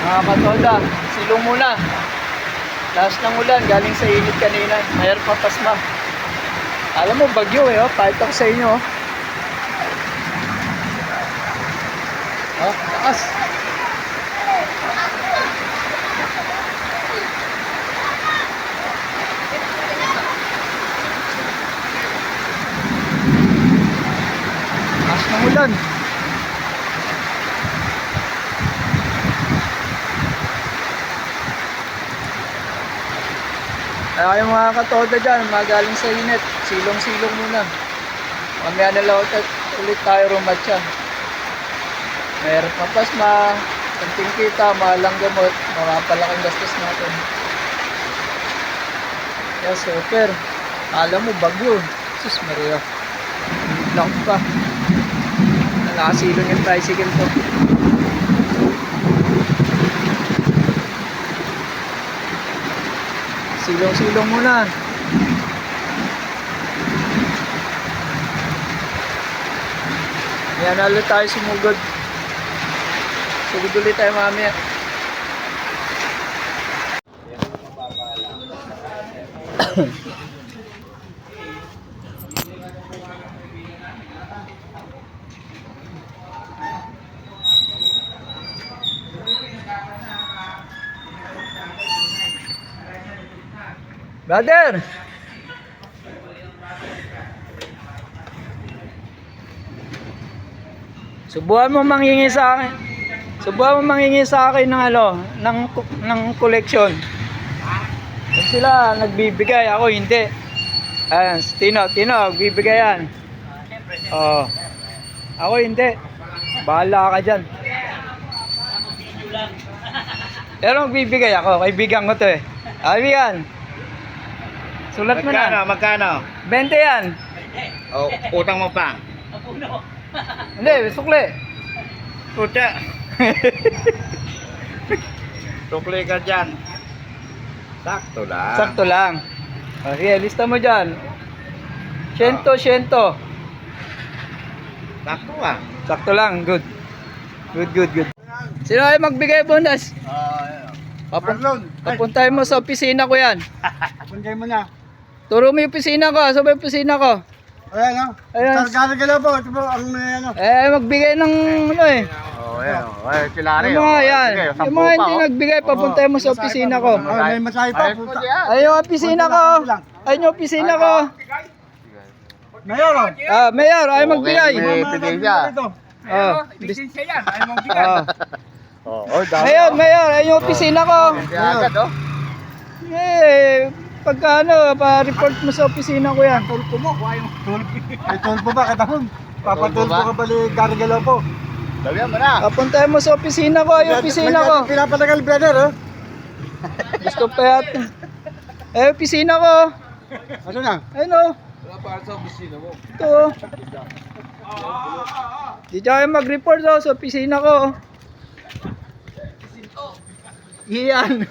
Mga katoda, silong muna. Lakas ng ulan, galing sa init kanina. Mayroon pa pasma. Alam mo, bagyo eh, oh. Kahit ako sa inyo, oh. Oh, taas. Lakas ng ulan. Kaya yung mga katoda dyan, magaling sa init, silong-silong muna. Mamaya na lang ulit tayo rumatsa. Mayroon pa pasma, kunting kita, mahalang gamot, mapapalaking gastos natin. Kaya super. Alam mo, bagyo. Sus Maria. Lang pa. Nakasilong yung tricycle ko. Silong-silong muna. Yan ulit tayo sumugod. Sugod ulit tayo mamaya. Brother! Subuhan mo manghingi sa akin. Subuhan mo manghingi sa akin ng ano, ng collection. Kung sila nagbibigay, ako hindi. Ayan, Tino, bibigay yan. Oh. Ako hindi. Bahala ka diyan. Pero magbibigay ako, kaibigan ko 'to eh. Kaibigan. Sulat mo na. Magkano? 20 yan. Oh, utang mo pa. Hindi, sukli. Puta. Sukli ka dyan. Sakto lang. Sakto lang. O, sige, lista mo dyan. Siento. Sakto ah. Sakto lang, good. Good. Sino ay magbigay bonus? Papuntahin mo sa opisina ko yan. Papuntahin mo na. Turo mo yung opisina ko, sabay opisina ko. Ayan o. Ayan. Gala po. Ito po ang ano. Magbigay ng ano eh. Oh, ayan. Oh, ay, kilari. Yung mga yan. Sige, Yung mga hindi nagbigay, papuntahin mo sa opisina ko. May masahe pa. Ay, yung opisina ko. Ay, yung opisina ko. Mayor o. Mayor, ay magbigay. May ebidensya. Lisensya yan. Ayaw mong bigay. Oh, dami. Mayor, ay yung opisina ko. Hindi agad, oh. Pagka ano, pa-report mo sa opisina ko yan. Tulpo mo. May tulpo ba? Katahon. Papatulpo ka bali garigalaw po. Lagyan mo na. Papuntahin mo sa opisina ko, yung opisina ko. Pinapatagal brother o. Gusto pa yata. Opisina ko. Ano na? Ayun o. Wala pa sa opisina mo. Ito o. Di tayo mag-report o sa opisina ko. Iyan.